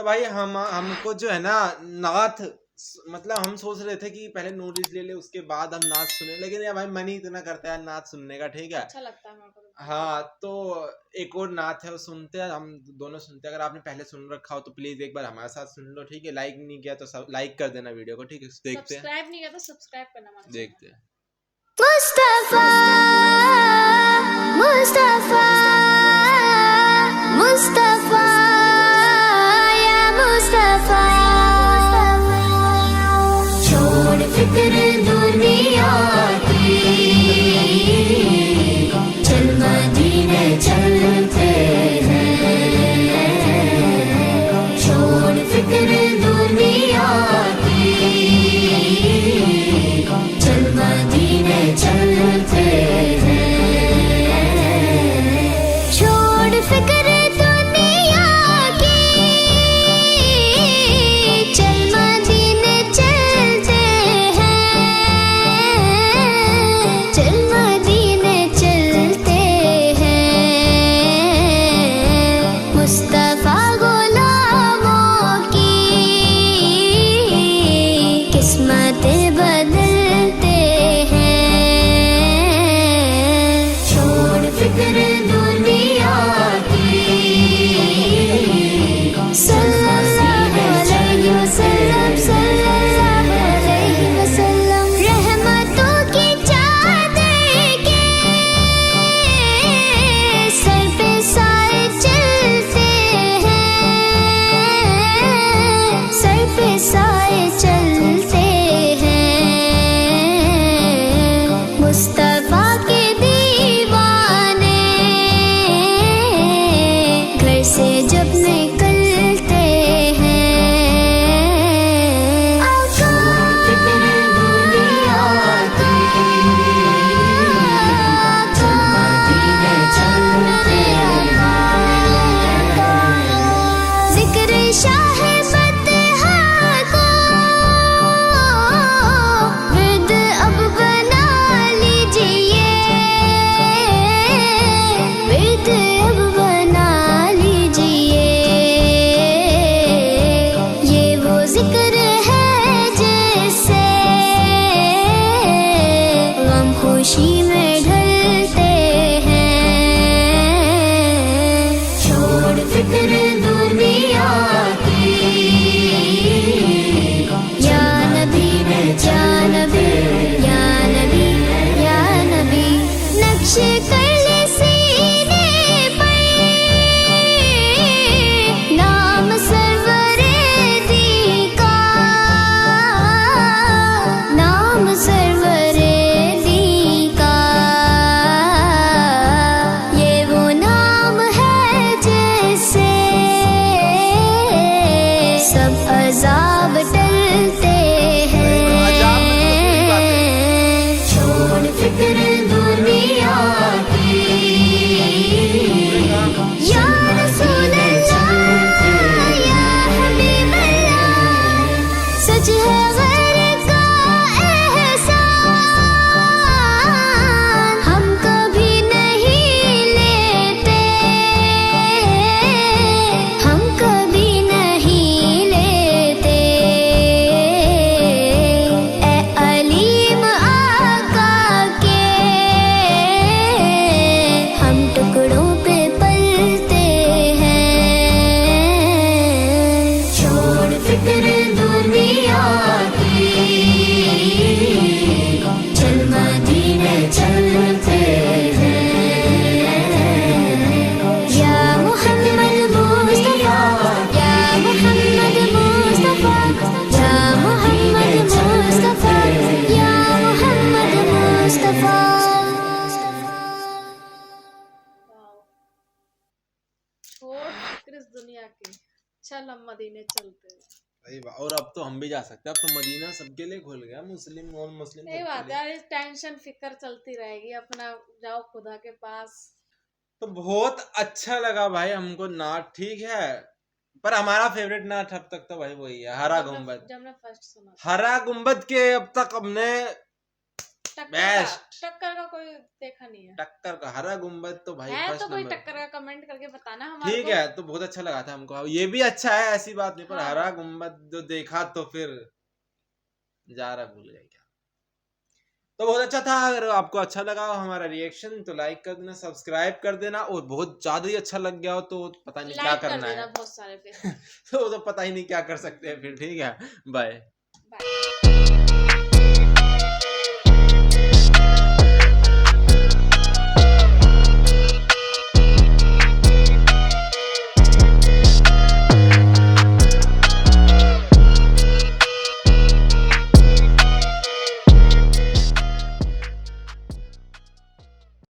भाई हमको जो है ना नाथ, मतलब हम सोच रहे थे कि पहले नोटिस ले ले उसके बाद हम नाच सुने, लेकिन यार भाई मन ही इतना करता है नाच सुनने का, ठीक है। अच्छा लगता है मेरे को तो। हाँ तो एक और नाथ है वो सुनते हैं, हम दोनों सुनते हैं। अगर आपने पहले सुन रखा हो तो प्लीज एक बार हमारे साथ सुन लो, ठीक है। लाइक नहीं किया तो सब लाइक कर देना वीडियो को, ठीक है। देखते हैं, सब्सक्राइब नहीं किया तो सब्सक्राइब करना मत भूलना। देखते हैं। मुस्तफा मुस्तफा मुस्तफा या मुस्तफा, छोड़ फिक्र दुनिया की, चल मदीने चलते हैं। छोड़ फिक्र दुनिया की, चल मदीने चलते हैं। छोड़ फिक्र दुनिया की, चल मदीने चलते हैं। चल मदीने चलते हैं। मुस्तफा गुलामों की किस्मतें बदलते हैं। छोड़ फिक्र दुनिया की, सल्लल्लाहु अलैहि वसल्लम, सल्लल्लाहु अलैहि वसल्लम। रहमतों की चादर के सर पे साए चलते हैं। सर पे साए चलते हैं। मुस्तफा के दीवाने घर से जब निकलते हैं। आका दुनिया की, चल मदीने चलते हैं। जिक्र शाह फतहा को विद अब बना लीजिए। विद अब बना लीजिए। ये वो जिक्र है जिससे गम खुशी में ढलते हैं। छोड़ फिक्र दुनिया की, या नबी या नबी या नबी या नबी। नक्श कर ले सीने पर नाम सरवरे दी का। नाम सरवरे दी का। ये वो नाम है जिससे सब अजाब टलते हैं। छोड़ फिक्र दुनिया की, या रसूल अल्लाह या हबीब अल्लाह। सच है गैर का एहसान हम कभी नहीं लेते। हम कभी नहीं लेते। ए अलीम आका के हम टुकड़ों पे पलते हैं। छोड़ फिक्र दुनिया की, चल मदीने चलते हैं। या मोहम्मद मुस्तफा, या मोहम्मद मुस्तफा, या मोहम्मद मुस्तफा, या मोहम्मद मुस्तफा। छोड़ फिक्र इस दुनिया की, चल हम मदीने चलते हैं। सही बात। और अब तो हम भी जा सकते हैं, अब तो मदीना सबके लिए खुल गया, मुस्लिम नॉन मुस्लिम सही सबके बात है लिए। यार, इस टेंशन फिक्र चलती रहेगी। अपना जाओ खुदा के पास। तो बहुत अच्छा लगा भाई हमको नाथ, ठीक है। पर हमारा फेवरेट नाथ अब तक तो भाई वही है, हरा गुंबद। जब मैं फर्स्ट सुना था। हरा गुंबद के अब तक हमने Best. टक्कर का कोई देखा नहीं है। टक्कर का हरा गुम्बद तो भाई है फर्स्ट तो कोई नंबर। टक्कर का कमेंट करके बताना हमारे ठीक को। है, तो बहुत अच्छा लगा था हमको, ये भी अच्छा है, ऐसी बात नहीं, पर हाँ। हरा गुम्बद जो देखा तो फिर जा रहा भूल गए क्या। तो बहुत अच्छा था। अगर आपको अच्छा लगा हमारा रिएक्शन तो लाइक कर देना, सब्सक्राइब कर देना, और बहुत ज्यादा ही अच्छा लग गया हो तो पता नहीं क्या लाइक कर करना देना है। बहुत सारे पे। तो पता ही नहीं क्या कर सकते हैं फिर। ठीक है, बाय। बाय।